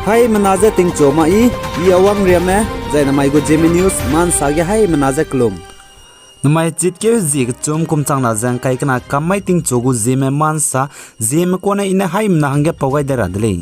Hai menaza ting choma I awang riame zai namai go Zeme news man sage hai menaza klum namai chit ke zik chom kum chang na jang kai kana kamai ting chogu Zeme man sa Zeme kona ina hai mna hange pagai dara dle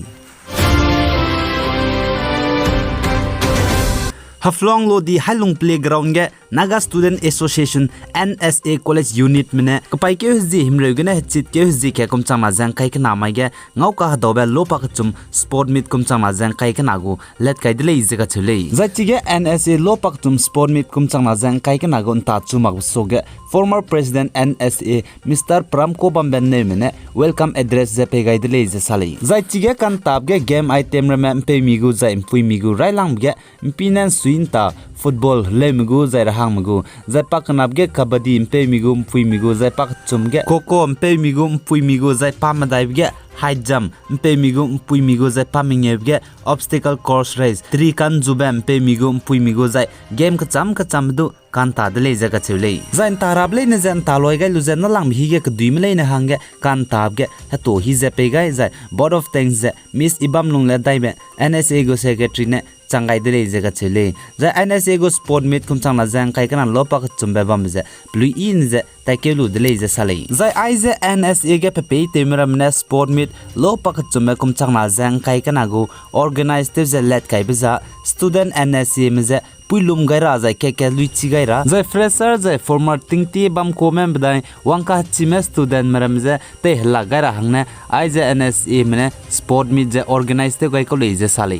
Haflong lo di halung playground ge Naga Student Association NSA College Unit mene kapai ke zi himre gena chit ke zi ke kum chang na jang kai kana mai ge ngau ka dobe lo pa chum sport meet kum chang na jang kai kana go let kai dile ize ka chule za chi ge NSA lo pa chum sport meet kum chang na jang kai kana go ta chu mak so ge former president NSA Mr. Pramko Bamben ne mene welcome address ze pe gai dile ize sale za chi ge kan tab ge game item re me pe mi gu za impui mi gu rai lang ge impinan suinta football le mi gu za hang migu zai pak nap ge kabadi mpe migu mpui migu zai pak chum ge koko mpe migu mpui migu zai pam dai ge high jump mpe migu mpui migu zai paming ge obstacle course race tri kan jubam mpe migu mpui migu zai game ka cham du kan ta de le ja ka chule zain tarab le ne jan ta loi ga lu jan na lang hi ge ka duim le ne hang ge kan tab ge ha to hi je pe ga zai board of thanks ze miss ibam lung le dai be NSA go secretary ne changai de le je ka chule za NSA go sport meet kum chang na jang kai kana lopa ka chumbe bam je blue in je ta ke lu de le je sale za ai je NSA ge pe temra mne sport meet lopa ka chumbe kum chang na jang kai kana go organize te je let kai biza student NSA me je puilum gaira za ke lui chi gaira za fresher za former tingti bam ko mem bdai wangka chime student maram je te hla gaira hangna ai je NSA mne sport meet je organize te gai ko le je sale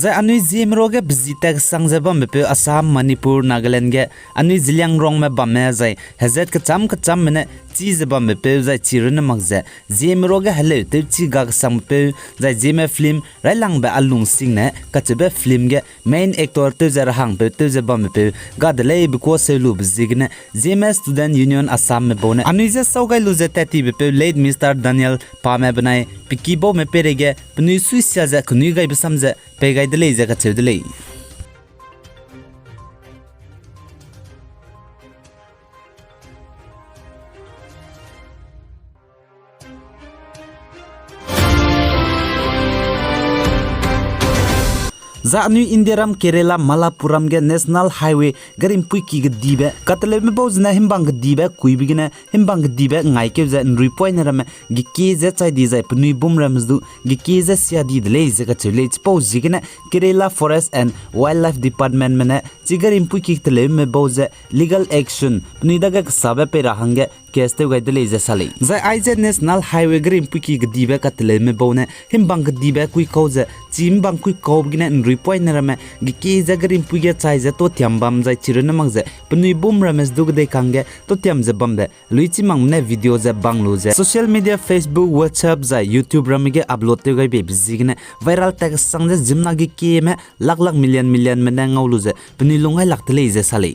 Zai anui Zeme roge bzitek sangzeba mepe Assam Manipur Nagaland ge anui zilyang rong me bamme zai hazet ka cham mene chizeba mepe zai chirun magze Zeme roge hale te chi ga sang mepe zai Zeme film railang be alung sing ne kachbe film ge main actor te zar hang be te zeba mepe ga dele biko selu bzigne Zeme Student Union Assam me bone anui ze saugai lu ze tati bepe late Mr. Daniel Pame banai pikibo me perege pnui suisya za knui gai besamze pe gai dele za ka chedele za anu Indiaram Kerala Malapuram ge National Highway garim puiki ge dibe katle me bozna himbang dibe kuibigina himbang dibe ngai ke za nri point ram gi ke za chai di za pnui bum ramsdu gi ke za sia di le za ka chule pose jigina Kerala Forest and Wildlife Department mena chigarim puiki tle me boza legal action pnui daga sabe pe rahange keste gai dele za sale za aize National Highway garim puiki ge dibe katle me bone himbang dibe kui koza chimbang kui kobgina nri point rame gi ke za garim puigi chai za to tiambam za chiruna mangze pnui bum rames dug de kange to tiam za bamde luichi mangne video za banglu za social media Facebook WhatsApp za YouTube ramige upload te gai be bizigine viral tag sang za jimna gi ke me lak million me na ngawlu za pnui lungai lak tele za sale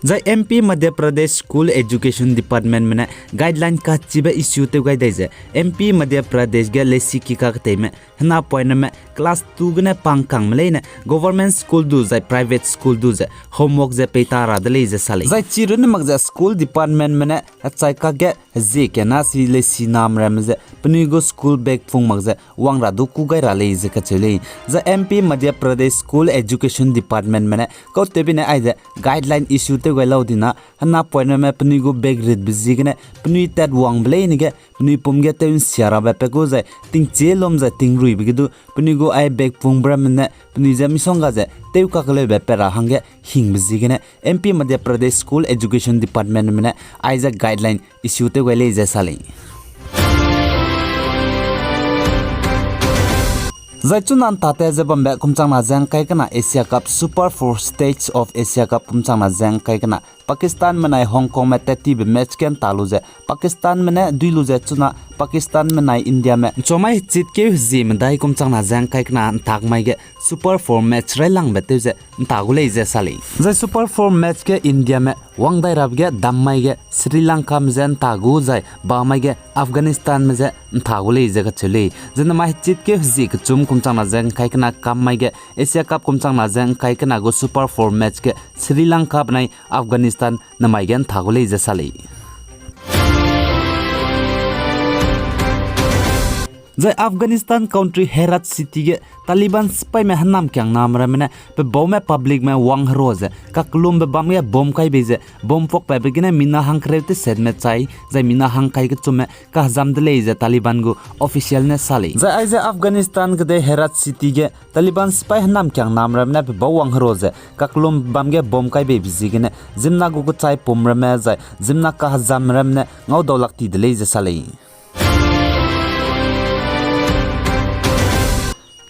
Zai MP Madhya Pradesh School Education Department mena guideline ka chiba issue te gai daise MP Madhya Pradesh ge lesi ki ka te me hna point me class 2 gna pangkang mele government school du zai private school du zai homework ze peta ra dele ze sale zai chirun magza school department mena chai ka ge जे केना si le si nam ram ze pni go school bag phung mak ze wang ra du ku gai ra le ze ka chele za MP Madhya Pradesh School Education Department mane ko te bine ai ze guideline issue te goi laudina hana point me pni go bag red bizi gene pni tat wang ble ni ge pni pum ge te siara ba pe go ze ting che lom ze ting rui bi du pni go ai bag phung bra mane pni ze mi songa ze te ka kale be pe ra hange hing bizi gene MP Madhya Pradesh School Education Department mane ai ze guideline issue te goi le ze sale Zaichunan tate zebambe kumchangna jang kai kana Asia Cup Super 4 Stage of Asia Cup kumchangna jang kai kana Pakistan menai Hong Kong में 30 match के तालुजे पाकिस्तान में दुइलुजे चुना पाकिस्तान में नाइ India में चोमाई चित के gym दाई कुमचांगना जंग काइकना तागमाइगे सुपर 4 मैच रेलांग बेतेजे तागुले जे साली जे सुपर 4 मैच के इंडिया में वांगदाई रबगे दममाइगे श्रीलंका में जन तागु जाय बामाइगे अफगानिस्तान में जे तागुले जे गचले जन माइ चित के जिक चुम कुमचांगना जंग काइकना काममाइगे एशिया कप कुमचांगना जंग काइकना गो सुपर 4 मैच के श्रीलंका बनाइ अफगानिस्तान नमाइगन थागुले जे साली जय अफगानिस्तान कंट्री हेरात सिटी के तालिबान स्पाई में हन्नाम क्यांग नाम रमने पे बो में पब्लिक में वांग रोज ककलुम बे बम या बम काई बेजे बम फोक पे बिगिने मिना हंग क्रेते सेद में चाई जय मिना हंग काई के चुमे का जमदले जे तालिबान गो ऑफिशियल ने साली जय आई जे अफगानिस्तान के दे हेरात सिटी के तालिबान स्पाई हन्नाम क्यांग नाम रमने पे बो वांग रोज ककलुम बम के बम काई बे बिजिगिने जिमना गो चाई पुम रमे जय जिमना का जम रमने ngau दौलक्ति दले जे साली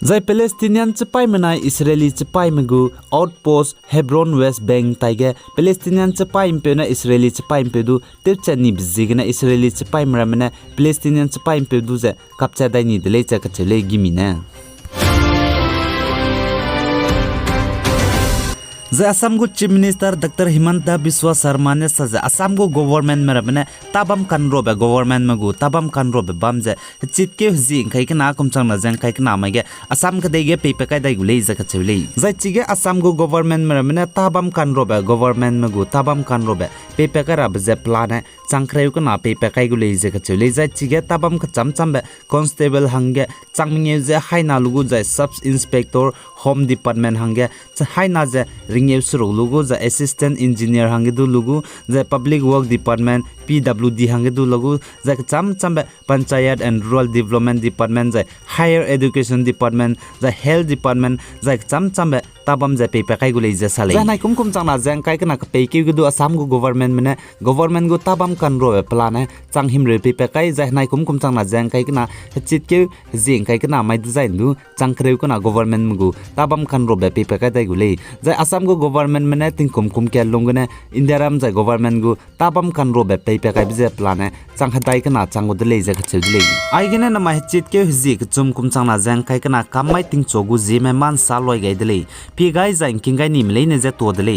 जय पैलेस्टीनियन चपाई मनाई इस्राएली चपाई मगु आउटपोस्ट हेब्रोन वेस्ट बैंक ताइगे पैलेस्टीनियन चपाई पेना इस्राएली चपाई पेदु तिरचनी बिजिगना इस्राएली चपाई मरमने पैलेस्टीनियन चपाई पेदु जे कपचा दाइनी दले चकचले गिमिना जय असम को chief minister doctor Himanta Biswa Sharma ने सजा असम को गवर्नमेंट में रबने तबम कनरो बे गवर्नमेंट में गु तबम कनरो बे बम जे चित के जी खाइ के ना कुमचंग ना जंग खाइ के ना मागे असम के देगे पे पे काय दाइ गुले जक चले जय चिगे असम को गवर्नमेंट में रबने तबम कनरो बे गवर्नमेंट में गु तबम कनरो बे पे का रब जे प्लान है चंख्रेउ को ना पे काय गुले जक चले जय चिगे तबम के चम बे कांस्टेबल हंगे चंगमिए जे हाइना लुगु जय सब इंस्पेक्टर होम डिपार्टमेंट हंगे हाइना जे रिंगेउ सुरु लुगु ज असिस्टेंट इंजीनियर हंगे दु लुगु ज पब्लिक वर्क डिपार्टमेंट PWD हंगे दु लुगु ज चम panchayat and rural development department ज हायर एजुकेशन डिपार्टमेंट ज हेल्थ डिपार्टमेंट ज चम तबम ज पे काय गुले ज साले जनाइ कुम चांगना जंग काय कना पे के गु असम गु गवर्नमेंट में गवर्नमेंट गु तबम कनरो प्लान है चांग हिम रे पे काय ज नाइ कुम चांगना जंग काय कना चित के जिंग काय कना माइ डिजाइन दु चांगख्रेउ कना गवर्नमेंट गु तबम कनरो पे काय दाइ गुले ज असम गु गवर्नमेंट में तिंग कुम के लोंगने इंडिया राम ज गवर्नमेंट गु तबम कनरो पे काय बिजे प्लान है चांग हदाइ कना चांग दले ज खचले आइगने न माइ चित के जिक चुम कुम चांगना जंग काय कना कामाइ तिंग चोगु जेमे मान सालoi गाइदले पि गाइ जाइन किंगाइ निमले ने जे तोदले